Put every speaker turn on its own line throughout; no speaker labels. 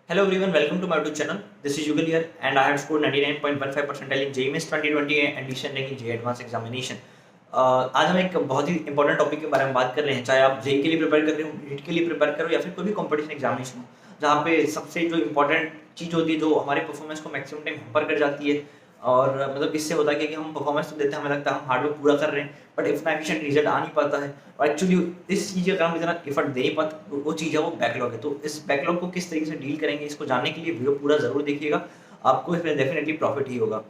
Hello everyone, welcome to my YouTube channel. This is Yugal here and I have scored 99.15 percentile in JEE Mains 2020 addition नहीं जे advance examination. आज हम एक बहुत ही important topic के बारे में बात कर रहे हैं। चाहे आप जेई के लिए प्रिपेयर कर रहे हो, नीट के लिए प्रिपेयर करो या फिर कोई भी कॉम्पिटिशन एग्जामिनेशन हो, जहाँ पे सबसे जो इंपॉर्टेंट चीज़ होती है जो हमारे परफॉर्मेंस को मैक्सिमम टाइम हैम्पर कर जाती है। और मतलब इससे होता है कि हम परफॉर्मेंस तो देते हैं, हमें लगता है हम हार्ड वर्क पूरा कर रहे हैं, बट इतना एफिशिएंट रिजल्ट आ नहीं पाता है। और एक्चुअली इस चीज़ का हम इतना एफर्ट दे नहीं पाते, तो वो चीज़ है वो बैकलॉग है। तो इस बैकलॉग को किस तरीके से डील करेंगे, इसको जानने के लिए वीडियो पूरा जरूर देखिएगा, आपको इसमें डेफिनेटली प्रॉफिट ही होगा।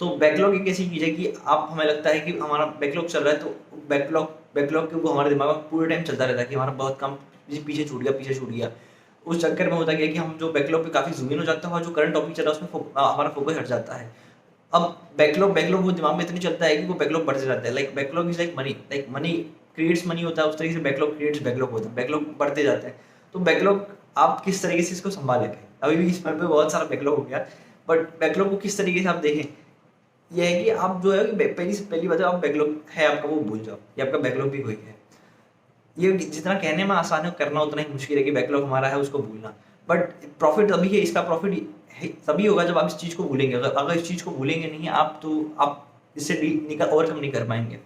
तो बैकलॉग एक ऐसी चीज़ है कि आप हमें लगता है कि हमारा बैकलॉग चल रहा है, तो बैकलॉग बैकलॉग के वो हमारे दिमाग में पूरे टाइम चलता रहता है कि हमारा बहुत कम पीछे छूट गया, पीछे छूट गया। उस चक्कर में होता क्या है कि हम जो बैकलॉग पे काफ़ी ज़ूम इन हो जाते हैं और जो करंट टॉपिक चल रहा है उसमें हमारा फोकस हट जाता है। अब बैकलॉग बैकलॉग वो दिमाग में इतनी चलता है कि वो बैकलॉग बढ़ते जाता है। Like backlog is like money creates money होता है, उस तरीके से बैकलॉग क्रिएट्स बैकलॉग होता है, बैकलॉग बढ़ते जाते हैं। तो बैकलॉग आप किस तरीके से इसको संभालेंगे, अभी भी इस पे बहुत सारा बैकलॉग हो गया, बट बैकलॉग को किस तरीके से आप देखें, यह है कि आप जो है कि पहली से पहली बात है, आप बैकलॉग है आपका वो भूल जाओ, ये आपका बैकलॉग भी कोई है। ये जितना कहने में आसान है करना उतना ही मुश्किल है कि बैकलॉग हमारा है उसको भूलना। बट प्रॉफिट तभी है, इसका प्रॉफिट तभी होगा जब आप इस चीज़ को भूलेंगे। अगर इस चीज़ को भूलेंगे नहीं आप, तो आप इससे निकल ओवरकम नहीं कर पाएंगे।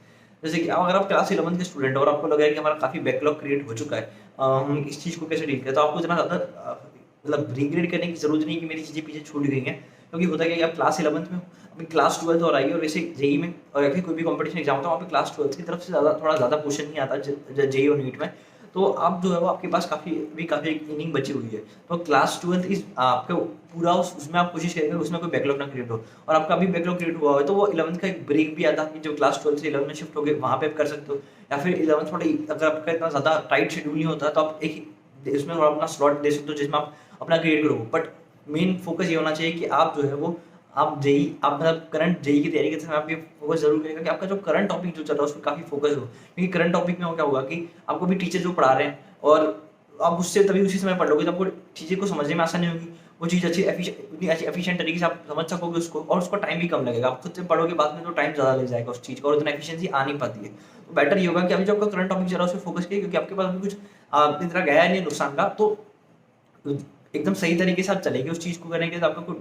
जैसे कि अगर आप क्लास 11 के स्टूडेंट हो और आपको लग रहा है कि हमारा काफ़ी बैकलॉग क्रिएट हो चुका है, हम इस चीज़ को कैसे डील करें, तो आपको इतना ज़्यादा मतलब रिग्रेट करने की जरूरत नहीं कि मेरी चीज़ें पीछे छूट गई हैं। क्योंकि होता है कि आप क्लास 11th में, अभी क्लास 12th और आई है, और वैसे जेई में और या फिर कोई भी कॉम्पिटिशन एग्जाम होता है वहाँ पे क्लास 12th की तरफ से थोड़ा ज़्यादा क्वेश्चन नहीं आता जेई और नीट में। तो आप जो है वो आपके पास काफ़ी एक इनिंग बची हुई है। तो क्लास 12th इज आपका पूरा उसमें आप कोशिश करेंगे उसमें कोई बैकलॉग ना क्रिएट हो। और आपका अभी बैकलॉग क्रिएट हुआ है तो वो 11th का एक ब्रेक भी आता है, जो क्लास 12 से 11 में शिफ्ट हो गए वहाँ पे आप कर सकते हो। या फिर 11th थोड़ी अगर आपका इतना ज़्यादा टाइट शेड्यूल नहीं होता तो आप एक उसमें थोड़ा अपना स्लॉट दे सकते हो जिसमें आप अपना क्रिएट करो। बट मेन फोकस ये होना चाहिए कि आप जो है वो आप जेई आप मतलब करंट जेई की तैयारी के समय आप ये फोकस जरूर करेगा कि आपका जो करंट टॉपिक जो चल रहा है उस पर काफी फोकस हो। क्योंकि करंट टॉपिक में क्या होगा कि आपको भी टीचर जो पढ़ा रहे हैं और आप उससे तभी उसी समय पढ़ लोगे तो आपको चीजें को समझने में आसानी होगी। वो चीज इतनी अच्छी एफिशिएंट तरीके से आप समझ सकोगे उसको, और उसको टाइम भी कम लगेगा। आप खुद से पढ़ोगे बाद में तो टाइम ज्यादा लग जाएगा उस चीज का, और इतना एफिशिएंसी आ नहीं पाती है। तो बेटर ये होगा कि अभी जो आपका करंट टॉपिक चल रहा है उस पर फोकस करिए, क्योंकि आपके पास अभी कुछ इतना गया नहीं नुकसान का, तो एकदम सही तरीके से आप चलेंगे उस चीज को करेंगे तो आपका कुछ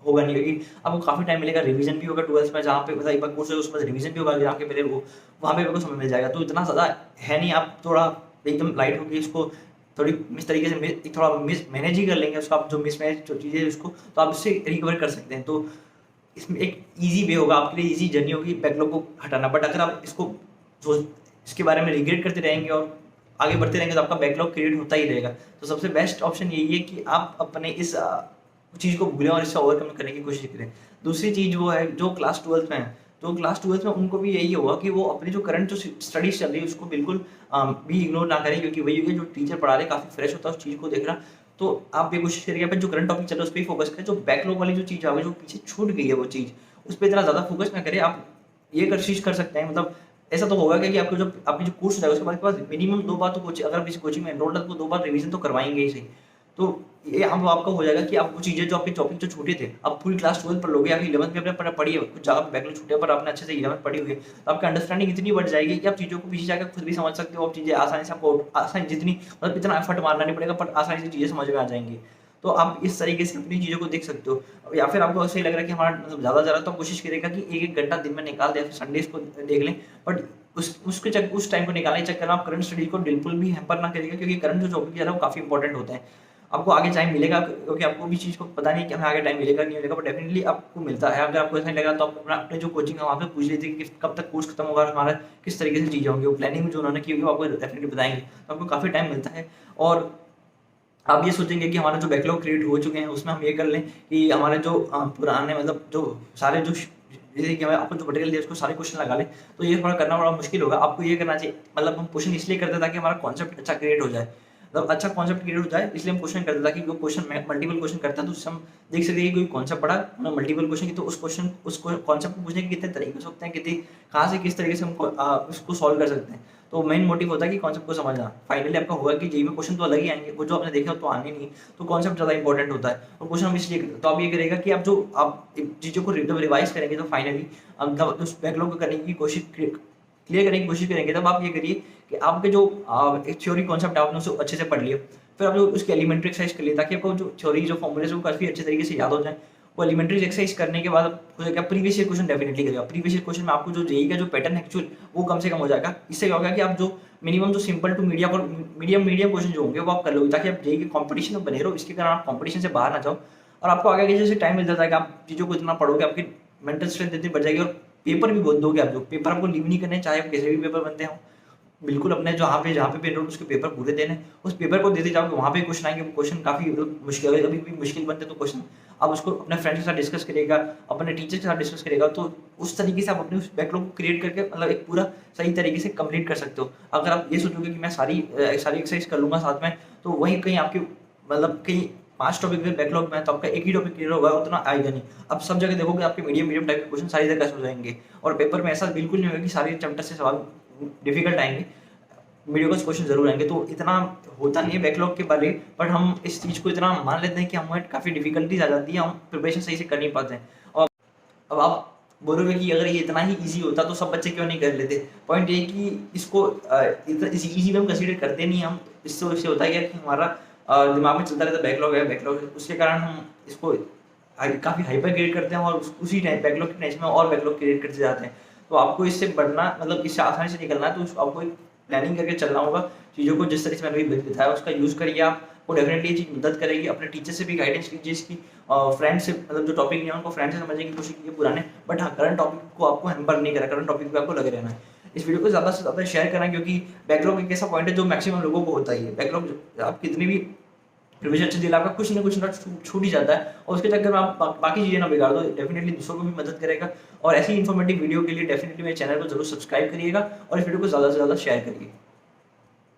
होगा नहीं। क्योंकि आपको काफी टाइम मिलेगा, रिवीजन भी होगा 12th में, जहाँ पे मतलब एक बार कोर्स है उसमें रिवीजन भी होगा, जहाँ के मेरे वो वहाँ पे आपको समय मिल जाएगा। तो इतना ज्यादा है नहीं, आप थोड़ा एकदम लाइट होगी इसको थोड़ी इस तरीके से थोड़ा मिस मैनेज ही कर लेंगे उसको, आप जो मिसमैनेज जो चीज़ें उसको, तो आप इससे रिकवर कर सकते हैं। तो इसमें एक ईजी वे होगा आपके लिए, ईजी जर्नी होगी बैकलॉग को हटाना। बट अगर आप इसको सोच इसके बारे में रिग्रेट करते रहेंगे और आगे बढ़ते रहेंगे तो आपका बैकलॉग क्रिएट होता ही रहेगा। तो सबसे बेस्ट ऑप्शन यही है कि आप अपने इस चीज़ को भूलें और इससे ओवरकम करने की कोशिश करें। दूसरी चीज़ वो है जो क्लास 12th में है, तो क्लास 12th में उनको भी यही होगा कि वो अपनी जो करंट जो स्टडीज चल रही है उसको बिल्कुल भी इग्नोर ना करें, क्योंकि वही होगी जो टीचर पढ़ा रहे काफ़ी फ्रेश होता है उस चीज़ को देखना। तो आप ये कोशिश करिए जो करंट टॉपिक चल रहा है उस पर ही फोकस करें। जो बैकलॉग वाली जो चीज़ आगे जो पीछे छूट गई है वो चीज़, उस पर इतना ज़्यादा फोकस ना करें। आप ये कोशिश कर सकते हैं, मतलब ऐसा तो होगा कि आपको जो आपकी जो कोर्स है उसके बाद के पास मिनिमम 2 बार तो कोचिंग, अगर किसी कोचिंग में एनरोल्ड है तो 2 बार रिवीजन तो करवाएंगे ही सही। तो ये अब आपका हो जाएगा कि आप वो चीज़ें जो आपके टॉपिक जो छूटे थे आप पूरी क्लास 12 पढ़ लोगे, या फिर 11th में आपने पढ़ी है, कुछ जगह पे बैकलॉग छूटे पर आपने अच्छे से 11th पढ़ी हुई है, तो आपकी अंडरस्टैंडिंग इतनी बढ़ जाएगी कि आप चीज़ों को पीछे जाकर खुद भी समझ सकते हो। आप चीज़ें आसानी से आपको आसानी जितनी मतलब इतना एफर्ट मारना नहीं पड़ेगा, पर आसानी से चीज़ें समझ में आ जाएंगी। तो आप इस तरीके से अपनी चीज़ों को देख सकते हो। या फिर आपको ऐसे ही लग रहा है कि हमारा मतलब ज़्यादा जा रहा है, तो आप कोशिश करेगा कि 1-1 घंटा दिन में निकाल दें, फिर संडेज़ को देख लें। बट उस टाइम को निकालने के चक्कर में आप करंट स्टडी को बिल्कुल भी हैम्पर ना करिएगा, क्योंकि करंट जो टॉपिक है वो काफ़ी इंपॉर्टेंट होते हैं। आपको आगे टाइम मिलेगा, क्योंकि आपको भी चीज़ को पता नहीं कि हमें आगे टाइम मिलेगा नहीं मिलेगा, बट डेफिनेटली आपको मिलता है। अगर आपको ऐसा नहीं लग रहा तो आप अपने जो कोचिंग है वहाँ पे पूछ लीजिए कि कब तक कोर्स खत्म होगा, हमारा किस तरीके से चीज़ें होंगी। वो प्लानिंग जो उन्होंने की होगी वो आपको डेफिनेटली बताएंगे, तो आपको काफ़ी टाइम मिलता है। और आप ये सोचेंगे कि हमारा जो बैकलॉग क्रिएट हो चुके हैं उसमें हम ये कर लें कि हमारे जो पुराने मतलब जो सारे जो जैसे कि हमें आपको जो मटेरियल दिया उसको सारे क्वेश्चन लगा लें, तो ये थोड़ा करना बड़ा मुश्किल होगा। आपको ये करना चाहिए, मतलब हम क्वेश्चन इसलिए करते हैं ताकि हमारा कॉन्सेप्ट अच्छा क्रिएट हो जाए, मतलब अच्छा कॉन्सेप्ट क्रिएट हो जाए, इसलिए हम क्वेश्चन करते हैं ताकि कोई क्वेश्चन मल्टीपल क्वेश्चन करता है तो उससे हम देख सकते हैं कि कोई कॉन्सेप्ट पढ़ा हमने मल्टीपल क्वेश्चन की, तो उस कॉन्सेप्ट को पूछने के कितने तरीके हो सकते हैं, कितनी कहाँ से किस तरीके से हम उसको सॉल्व कर सकते हैं। तो मेन मोटिव होता है कि कॉन्सेप्ट को समझना। फाइनली आपका होगा कि जेईई में क्वेश्चन तो अलग ही आएंगे, वो जो आपने देखा तो आने नहीं, तो कॉन्सेप्ट ज़्यादा इंपॉर्टेंट होता है। और क्वेश्चन हम इसलिए करते हैं, तो आप ये करेगा कि आप जो आप चीज़ों को जब रिवाइज करेंगे तो फाइनली अब उस बैकलॉग को करने की कोशिश क्लियर करने की कोशिश करेंगे, तब आप ये करिए कि आपके जो एक थ्योरी कॉन्सेप्ट आपने उसे अच्छे से पढ़ लिया। फिर आप जो उसकी एलिमेंट्री एक्सरसाइज कर लिए ताकि आपको जो थ्योरी जो फॉर्मूलेज वो काफ़ी अच्छे तरीके से याद हो जाए। वो एलिमेंट्री एक्सरसाइज करने के बाद हो जाएगा प्रीवियस ईयर क्वेश्चन डेफिनेटली करेगा। प्रीवियस ईयर क्वेश्चन में आपको जो जेईई का जो पैटर्न एक्चुअल वो कम से कम हो जाएगा। इससे क्या होगा कि आप जो मिनिमम जो सिंपल टू मीडियम और मीडियम क्वेश्चन जो होंगे वो आप कर लोगे ताकि आप जेईई के कॉम्पिटिशन में बने रहो। इसके कारण आप कॉम्पिटिशन से बाहर ना जाओ और आपको आगे आगे जैसे टाइम मिल जाता है कि आप चीज़ों को इतना पढ़ोगे, आपकी मेंटल स्ट्रेंथ इतनी बढ़ जाएगी और पेपर भी बहुत दोगे। आप जो पेपर आपको लीव नहीं करने, चाहे आप कैसे भी पेपर बनते हो, बिल्कुल अपने जहाँ पे पेन रोड उसके पेपर पूरे देने, उस पेपर को देते जाओगे। वहाँ पे क्वेश्चन आएंगे, वो क्वेश्चन काफ़ी मुश्किल है, कभी भी मुश्किल बनते तो क्वेश्चन आप उसको अपने फ्रेंड्स के साथ डिस्कस करिएगा, अपने टीचर के साथ डिस्कस करिएगा, तो उस तरीके से आप अपने उस बैकलॉग को क्रिएट करके मतलब एक पूरा सही तरीके से कंप्लीट कर सकते हो। अगर आप ये सोचोगे कि मैं सारी एक्सरसाइज कर लूँगा साथ में, तो वहीं कहीं आपकी मतलब कहीं 5 टॉपिक में बैकलॉग में तो आपका एक ही टॉपिक क्लियर होगा, उतना आएगा नहीं। अब सब जगह देखोगे आपके मीडियम टाइप के क्वेश्चन सारी जगह कैसे हो जाएंगे और पेपर में ऐसा बिल्कुल नहीं होगा कि सारे चैप्टर से सवाल डिफिकल्ट आएंगे, मीडियम क्वेश्चन जरूर आएंगे। तो इतना होता नहीं है बैकलॉग के बारे, बट हम इस चीज़ को इतना मान लेते हैं कि हमें काफ़ी डिफिकल्टीज आ जाती है, हम प्रिपरेशन सही से कर नहीं पाते हैं। और अब आप बोलोगे कि अगर ये इतना ही ईजी होता तो सब बच्चे क्यों नहीं कर लेते। पॉइंट ये कि इसको इतना ईजी में हम कंसीडर करते नहीं हम। इससे होता है कि हमारा दिमाग में चलता रहता है बैकलॉग है, उसके कारण हम इसको काफ़ी हाइपर क्रिएट करते हैं और उसी टाइम बैकलॉग के टेंशन में और बैकलॉग क्रिएट करते जाते हैं। तो आपको इससे बढ़ना मतलब इससे आसानी से निकलना है, तो आपको एक प्लानिंग करके चलना होगा। चीज़ों को जिस तरह से मैंने अभी बताया उसका यूज़ करिए, आपको डेफिनेटली ये चीज़ मदद करेगी। अपने टीचर से भी गाइडेंस लीजिए इसकी, फ्रेंड से मतलब जो टॉपिक नहीं है उनको फ्रेंड से समझने की कोशिश कीजिए पुराने, बट हाँ करंट टॉपिक को आपको हैम्पर नहीं करा, करंट टॉपिक पे आपको लगे रहना है। इस वीडियो को ज़्यादा से ज़्यादा शेयर करना, क्योंकि बैकलॉग एक ऐसा पॉइंट है जो मैक्सिमम लोगों को होता ही है। बैकलॉग आप कितनी भी प्रिविजन अच्छे दिला, आपका कुछ ना छूट ही जाता है और उसके चक्कर में आप बाकी चीज़ें ना बिगाड़ दो। डेफिनेटली दूसरों को भी मदद करेगा। और ऐसी इन्फॉर्मेटिव वीडियो के लिए डेफिनेटली मेरे चैनल को जरूर सब्सक्राइब करिएगा और इस वीडियो को ज़्यादा से ज़्यादा शेयर करिए।